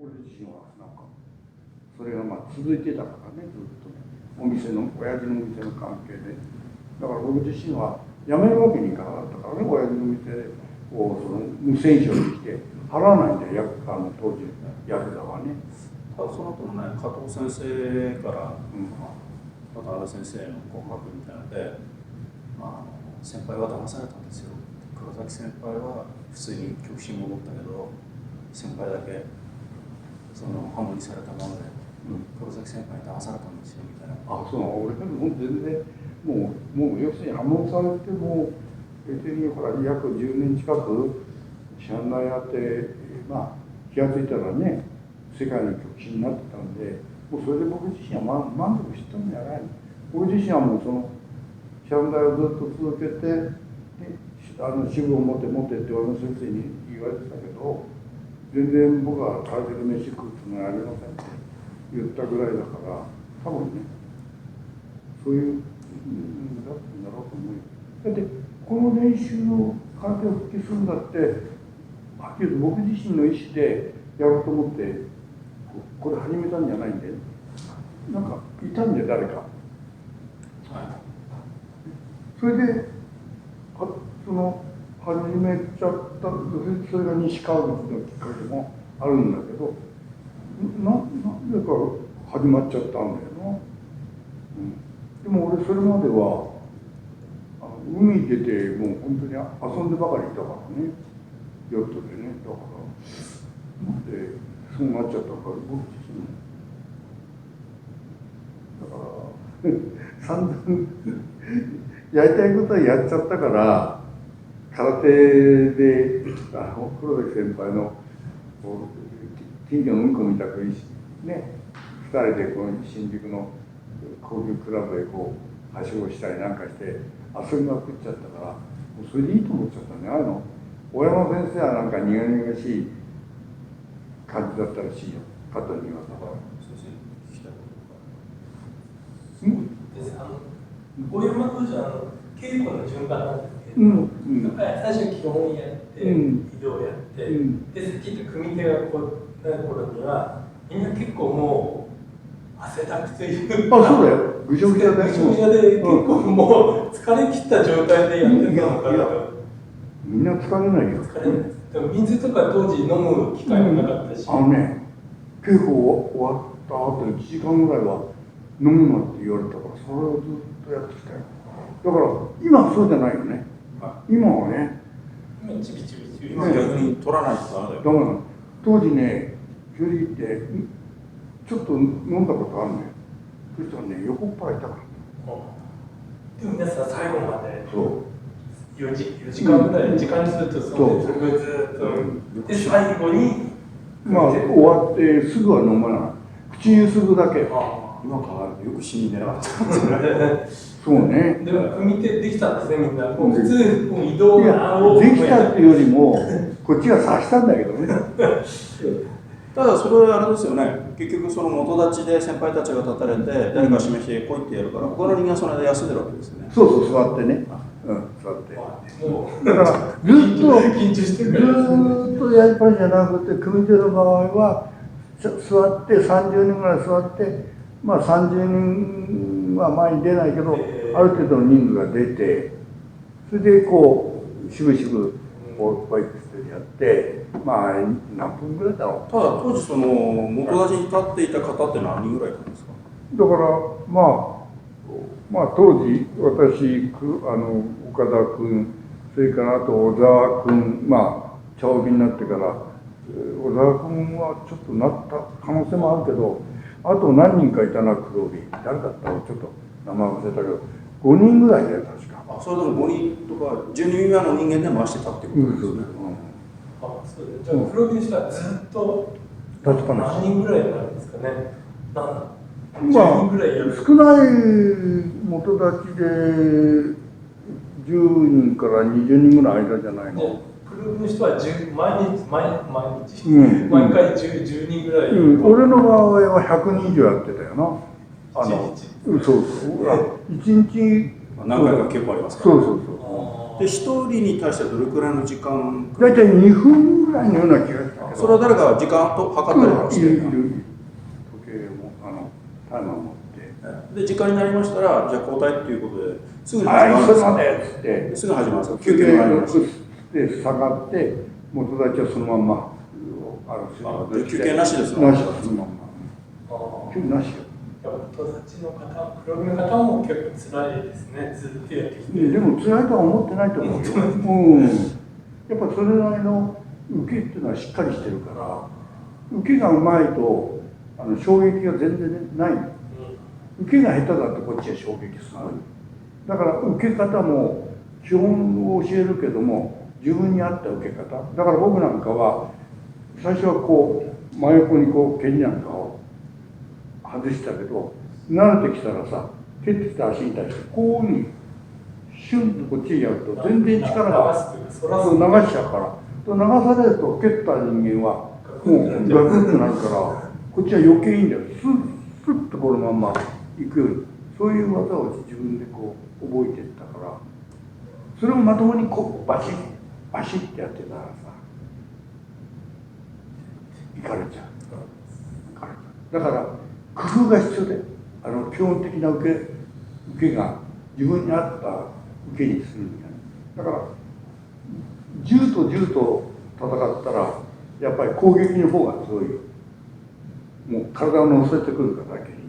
俺自身はなんかそれがまあ続いてたからね、ずっとね、お店の親父の店の関係で。だから僕自身は辞めるわけにいかなかったからね、親父の店をその無銭商にして払わないんで、当時ヤクザはね。ただその後のね、加藤先生から、渡辺先生の告白みたいなので、先輩は騙されたんですよ。黒崎先輩は普通に極真戻ったけど、先輩だけそのハモにされたままで、黒崎先輩に騙されたんですよみたいな。あ、そうなの。俺も全然もう要するに破門されても別にほら約10年近くシャンナやって、気が付いたらね、世界の極真になってたんで、もうそれで僕自身は満足してたんじゃない。僕自身はもうそのシャンナをずっと続けて、支部を持てって俺の先生に言われてたけど、全然僕は会社で飯食うつもりはありませんって言ったぐらいだから、多分ね、そういうだったんだろうと思うよ。だってこの練習を空手を復帰するんだって、はっきり言うと僕自身の意思でやろうと思ってこれ始めたんじゃないんで、なんかいたんで誰か。それでその始めちゃった。それが西川口のきっかけもあるんだけど、なんでか始まっちゃったんだよな。でも俺それまでは海出てもう本当に遊んでばかりいたからね、ヨットでね。だからなんでそうなっちゃったか僕自身だから散々やりたいことはやっちゃったから、空手で黒崎先輩の近所のうんこみたくね、2人でこの新宿の高級クラブへこうはしごしたりなんかして遊びまくっちゃったから、もうそれでいいと思っちゃったね。親の先生はなんか苦々しい感じだったらしいよ、加藤に言われたから。大山道場稽古の順番なんですけど、最初基本やって、移動やって、でさっき言った組手がこうなる頃にはみんな結構もう汗だくというか、そうだよ、ぐしょぐしょで結構もう疲れ切った状態でやってたのかなと。みんな疲れないよ。疲れない。でも水とか当時飲む機会もなかったし、稽古終わった後1時間ぐらいは飲むなって言われたから、それをずっとやってきたよ。だから今はそうじゃないよね。今はね、今逆に取らないとダメだよ。だから当時ね、距離ってちょっと飲んだことあるのよ。そしたらね、横っ腹痛かった。でも皆さん最後まで4時間ぐらい時間にするとそれずっとで最後に終わってすぐは飲まない。口にするだけ。今考えるとよく死に出なかった。そうね。でも組手できたんですね、みんな。もう普通もう移動ができたっていうよりもこっちが察したんだけどね。ただそれはあれですよね。結局その元立ちで先輩たちが立たれて誰か示して来いってやるから、他の人間はそれで休んでるわけですよね。そう座ってね。座って。だからずっとやりっぱりじゃなくて、組手の場合は座って30人ぐらい座って、30人は前に出ないけど、ある程度の人数が出て、それでこうしぶしぶバイクしてやって、何分ぐらいだろう。ただ当時その元立ちに立っていた方って何人ぐらいいたんですか。だから当時私岡田君、それからあと小沢君、茶帯になってから小沢君はちょっとなった可能性もあるけど、あと何人かいたな、黒帯。誰だったのちょっと名前忘れたけど、5人ぐらいだよ確か。それでも5人とか10人以外の人間で回してたってことですね。じゃあ黒帯の人はずっと何人ぐらいなんですかね。10人ぐらいやる。少ない元立ちで10人から20人ぐらい間じゃないの。黒帯の人は毎回10人ぐらい。俺の場合は100人以上やってたよな。1日何回か結構ありますから。で1人に対してどれくらいの時間。大体2分ぐらいのような気がしたけけど。それは誰か時間と測ったりとかしてるの？時計もタイマー持って。で時間になりましたらじゃあ交代っていうことですぐにはい、それま始まるんですか？でっつってすぐ始まるんですか？休憩も入ります。で下がって元たちはそのまんま休憩なしですか？なしだそのまんま。休憩なしよ。元たちの方、黒組の方も結構辛いですね。ずっとやってきて。でも辛いとは思ってないと思うよ。やっぱそれなりの受けっていうのはしっかりしてるから、受けがうまいと衝撃が全然ない。受けが下手だとこっちは衝撃する。だから受け方も基本を教えるけども自分に合った受け方。だから僕なんかは最初はこう真横にこう蹴りなんかを外したけど、慣れてきたらさ、蹴ってきた足に対してこういうふうにシュンとこっちにやると全然力が流しちゃうから、流されると蹴った人間はもうガクッとなるから、こっちは余計いいんだよ。スッとこのまんま行くように、そういう技を自分でこう覚えていったから、それをまともにこうバシッバシッってやってたらさ、いかれちゃう。だから工夫が必要で、基本的な受けが自分に合った受けにするんだよね。だから銃と銃と戦ったらやっぱり攻撃の方が強いよ。もう体を乗せてくるから蹴りにね。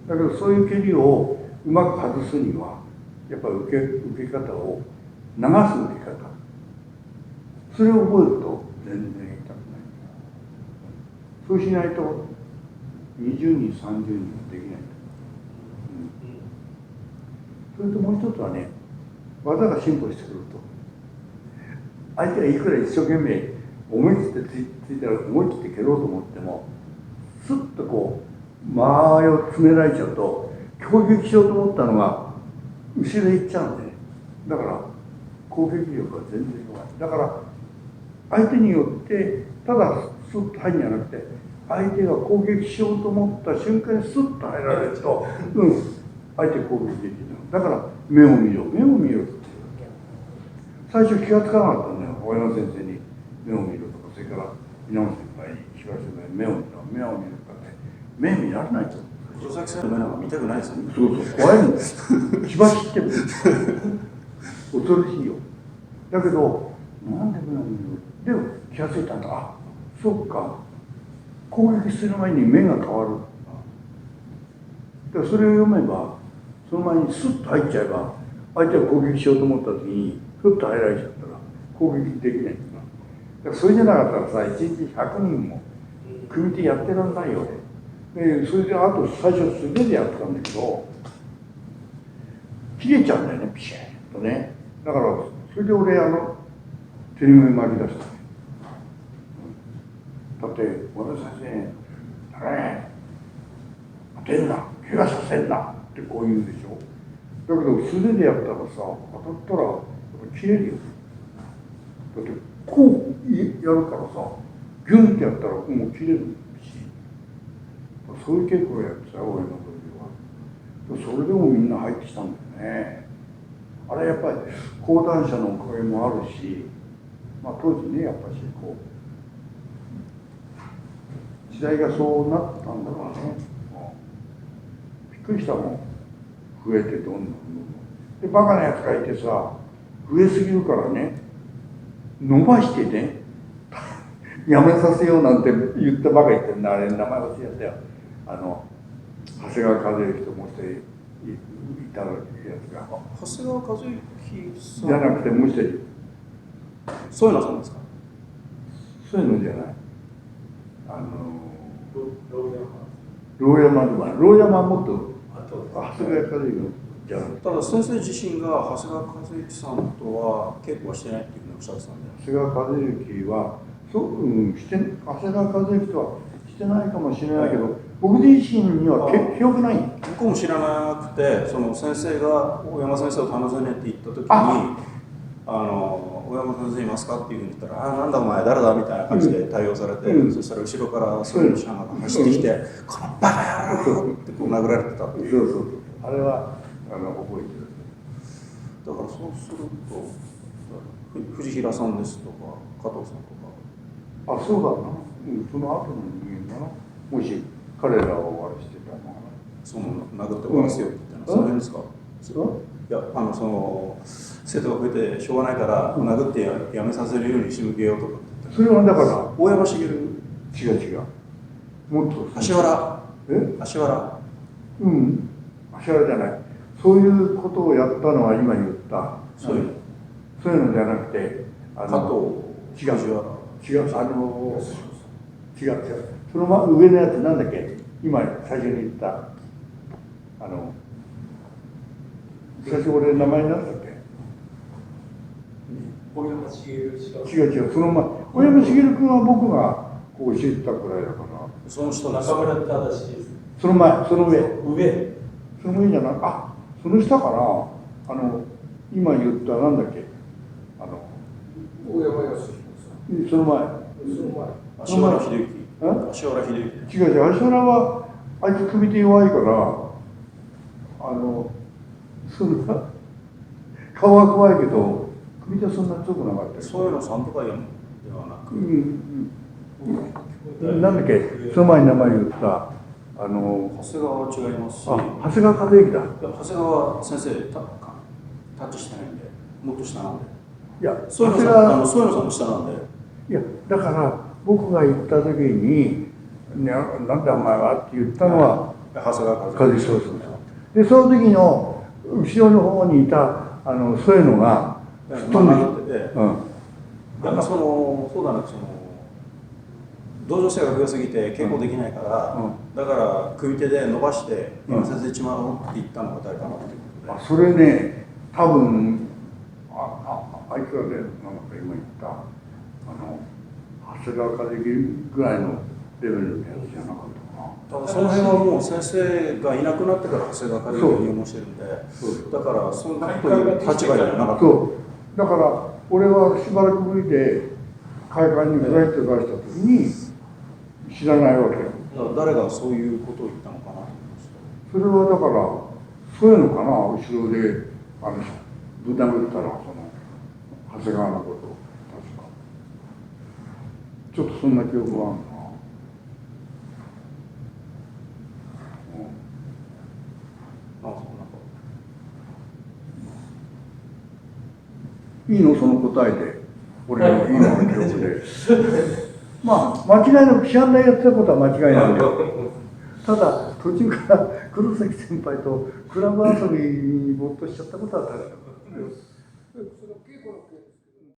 だけどそういう蹴りをうまく外すにはやっぱり受け方を流す受け方、それを覚えると全然痛くない。そうしないと20人30人もできない。それともう一つはね、技が進歩してくると相手がいくら一生懸命思い切ってついたら思い切って蹴ろうと思ってもスッとこう間合いを詰められちゃうと攻撃しようと思ったのが後ろへ行っちゃうんで、ね、だから攻撃力は全然弱い。だから相手によってただスッと入るんじゃなくて、相手が攻撃しようと思った瞬間にスッと入られると、相手攻撃できる。だから目を見ろっていう。最初気がつかなかったんだよ、大山先生に目を見ろとか、それから稲本先輩に東先輩に目を見ろとかって目見られないと。黒崎さんの目なんか見たくないですよね。そう怖いんだよ。血ば切ってる。恐ろしいよ。だけどなんで目を見る？でも気がついたんだ。あ、そっか。攻撃する前に目が変わる。だからそれを読めば、その前にスッと入っちゃえば、相手が攻撃しようと思った時にスッと入られちゃったら攻撃できないんだ。だからそれじゃなかったらさ、1日100人も組手やってらんないよ。でそれであと最初素手でやってたんだけど、切れちゃうんだよね、ピシッとね。だからそれで俺手ぬぐい巻き出した。だって和田先生、当てんな、怪我させんなってこう言うでしょ。だけど素手でやったらさ、当たったらやっぱ切れるよ。だってこうやるからさ、ギュンってやったらもう切れるし、そういう稽古をやってたよ、俺の時は。それでもみんな入ってきたんだよね。あれやっぱり講談社のおかげもあるし、当時ね、やっぱしこう時代がそうなったんだろうね。びっくりしたもん。増えてどんどんでバカなやつがいてさ、増えすぎるからね、伸ばしてねやめさせようなんて言ったばかり言ってんだ。あれ名前忘れちゃったよ。長谷川和之ともう一人いたやつが。長谷川和之さんじゃなくてもう一人。そういうのさんですか？そういうのじゃない。牢山はもっと長谷川和之じゃなくて。ただ先生自身が長谷川和之さんとは稽古はしてないっていうふうにおっしゃってたんで。長谷川和之は長谷川和之とはしてないかもしれないけど、僕自身には記憶ない。僕も知らなくて、その先生が大山先生を訪ねて行った時に大山先生いますかっていうふうに言ったら、なんだお前誰だみたいな感じで対応されて、そしたら後ろからそのシャンが走ってきて、このバカ野郎ってこう殴られてたっていう。そうあれは覚えてる。だからそうすると藤平さんですとか加藤さんとかあ、そうだな、その後の人間がな、もし彼らをあれしてたのかな。その殴って終わらせようって言ったのは、その辺ですか。いや、その生徒が増えてしょうがないから殴ってやめさせるように仕向けようとかって言った。それはだから大山茂、違う、もっと芦原、芦原じゃない。そういうことをやったのは今言ったそういうのじゃなくて、加藤違う、その上のやつなんだっけ、今最初に言った最初俺名前なんだっけ。大山茂違う、その前大山茂君は僕がこう教えてたくらいだから。その人中村忠です。その前、その上じゃない、その下かな、今言ったなんだっけ、大山康彦さん。その前、芦原秀幸。違う、芦原はあいつ首手弱いから、そんな顔は怖いけど首手はそんな強くなかった。そういうのさんとか読むではなく、なんだっけ、その前に名前言った長谷川は違いますし、長谷川和之だ。長谷川先生タッチしてないんで、もっと下なんで。いや、そういうのさんも下なんで。いや、だから僕が行った時に「なんだお前は」って言ったのは長谷川和之。そうで、その時の後ろの方にいたそういうのが吹っ飛んできて、そうだな、同情生が増えすぎて稽古できないから、だから組手で伸ばしてやめさせちまおうって言ったのが誰かなってことで。それね、多分あいつはね、なんか今言った長谷川和之ぐらいのレベルのやつじゃなかったかな。ただその辺はもう先生がいなくなってから長谷川和之が入門してるんで、だからその立場じゃなかった。だから俺はしばらくぶりで会館にフライト出した時に知らないわけよ。誰がそういうことを言ったのかなと思いました。それはだからそういうのかな、後ろでぶん殴ったら長谷川のことを確かちょっとそんな記憶があるな。いいの、その答えで俺の今の記憶でまあ間違いなく知らないやってたことは間違いないけど、ただ途中から黒崎先輩とクラブ遊びに没頭しちゃったことは確かだ。